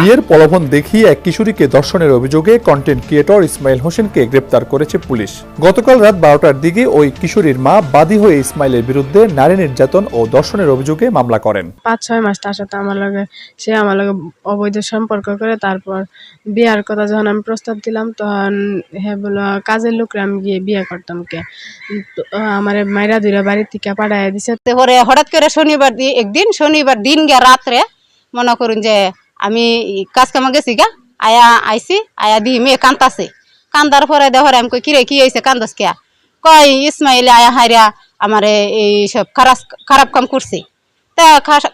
বিয়ের প্রলোভন দেখিয়ে এক কিশোরীকে ধর্ষণের অভিযোগে কন্টেন্ট ক্রিয়েটর ইসমাইল হোসেনকে গ্রেপ্তার করেছে পুলিশ। গতকাল রাত 12টার দিকে ওই কিশোরীর মা বাদী হয়ে ইসমাইলের বিরুদ্ধে নারী নির্যাতন ও ধর্ষণের অভিযোগে মামলা করেন। 5-6 মাস তার সাথে আমার লগে অবৈধ সম্পর্ক করে, তারপর বিয়ার কথা যখন আমি প্রস্তাব দিলাম তখন হ্যাঁ বলল কাজের লোকরে আমি গিয়ে বিয়ে করতাম কে, আমার মাইরা দুইরা বাড়ির থেকে পাঠাইয়া দিছে। পরে হঠাৎ করে শনিবার শনিবার দিন গিয়া রাত্রে মনে করুন যে আমি কাজ কামা গেছি গা, আইসি দি মেয়ে কান্দাছে, কান্দার পরে দেহরে আমি কই কিরে কি হয়েছে কান্দাস কে, কয় ইসমাইল হাইরা আমারে এই সব খারাপ কাম করছে। তা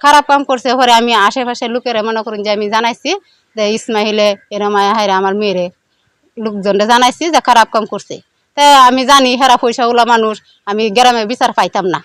খারাপ কাম করছে পরে আমি আশেপাশে লোকেরা মনে করুন যে আমি জানাইছি যে ইসমাইলে এরম হাইরা আমার মেয়েরে লোকজনরে জানাইছি যে খারাপ কাম করছে। তা আমি জানি হেরা পয়সাওয়ালা মানুষ, আমি গ্রামে বিচার পাইতাম না,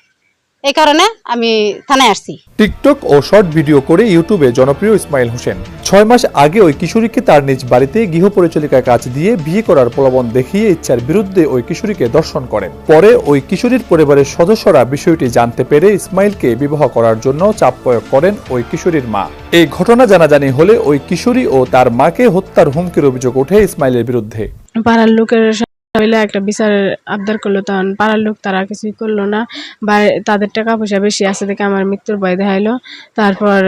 এই কারণে আমি থানায় আসছি। টিকটক ও শর্ট ভিডিও করে ইউটিউবে জনপ্রিয় ইসমাইল হোসেন 6 মাস আগে ওই কিশোরীকে তার নিজ বাড়িতে গৃহপরিচালিকার কাজ দিয়ে বিয়ে করার প্রলোভন দেখিয়ে ইচ্ছার বিরুদ্ধে ওই কিশোরীকে ধর্ষণ করেন। পরে ওই কিশোরীর পরিবারের সদস্যরা বিষয়টি জানতে পেরে ইসমাইলকে বিবাহ করার জন্য চাপ প্রয়োগ করেন ওই কিশোরীর মা। এই ঘটনা জানাজানি হলে ওই কিশোরী ও তার মাকে হত্যার হুমকির অভিযোগ ওঠে ইসমাইলের বিরুদ্ধে। পাড়ার লোকের একটা বিচারের আবদার করলো, তখন পাড়ার লোক তারা কিছুই করলো না, বা তাদের টাকা পয়সা বেশি আছে দেখে আমার মৃত্যুর ভয় দেখাইলো। তারপর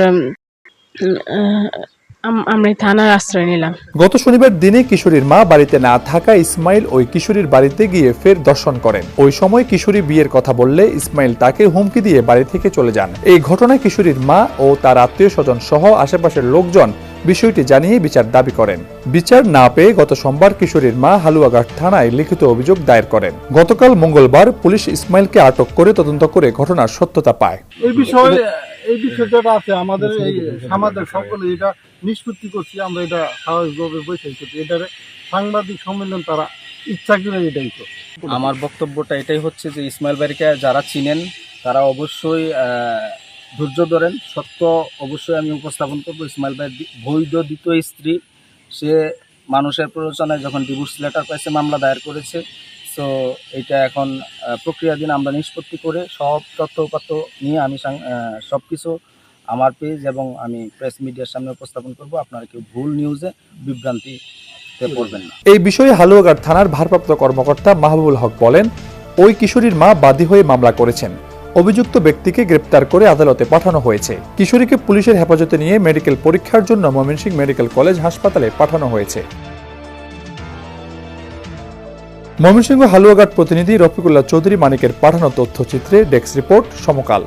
আমরা থানার আশ্রয় নিলাম। গত শনিবার দিনে কিশোরীর মা বাড়িতে না থাকা ইসমাইল ওই কিশোরীর বাড়িতে গিয়ে ফের ধর্ষণ করেন। ওই সময় কিশোরী বিয়ের কথা বললে ইসমাইল তাকে হুমকি দিয়ে বাড়ি থেকে চলে যান। এই ঘটনায় কিশোরীর মা ও তার আত্মীয় স্বজন সহ আশেপাশের লোকজন বিষয়টি জানিয়ে বিচার দাবি করেন। বিচার না পেয়ে গত সোমবার কিশোরীর মা হালুয়াঘাট থানায় লিখিত অভিযোগ দায়ের করেন। গতকাল মঙ্গলবার পুলিশ ইসমাইলকে আটক করে তদন্ত করে ঘটনার সত্যতা পায়। এই বিষয়টা আছে আমাদের এই সমাজের সকলে এটা নিষ্পত্তি করছি, আমরা এটা স্বাভাবিকভাবে বৈঠক করছি, এটার সাংবাদিক সম্মেলন তারা ইচ্ছা করে এটাই তো। আমার বক্তব্যটা এটাই হচ্ছে যে ইসমাইল ভাইকে যারা চিনেন তারা অবশ্যই ধৈর্য ধরেন, সত্য অবশ্যই আমি উপস্থাপন করবো। ইসমাইল ভাই বৈধ দ্বিতীয় স্ত্রী, সে মানুষের প্ররোচনায় যখন ডিভোর্স লেটার পাইছে মামলা দায়ের করেছে। তো এটা এখন প্রক্রিয়াধীন, আমরা নিষ্পত্তি করে সব তথ্যপাত্র নিয়ে আমি সব কিছু আমার পেজ এবং আমি প্রেস মিডিয়ার সামনে উপস্থাপন করব। আপনারা কেউ ভুল নিউজে বিভ্রান্তিতে পড়বেন না। এই বিষয়ে হালুয়াঘাট থানার ভারপ্রাপ্ত কর্মকর্তা মাহবুবুল হক বলেন, ওই কিশোরীর মা বাদী হয়ে মামলা করেছেন। অভিযুক্ত ব্যক্তিকে গ্রেপ্তার করে আদালতে পাঠানো হয়েছে। কিশোরীকে পুলিশের হেফাজতে নিয়ে মেডিকেল পরীক্ষার জন্য ময়মনসিংহ মেডিকেল কলেজ হাসপাতালে পাঠানো হয়েছে। ময়মনসিংহ হালুয়াঘাট প্রতিনিধি রফিকুল্লাহ চৌধুরী মানিকের পাঠানো তথ্যচিত্রে ডেস্ক রিপোর্ট সমকাল।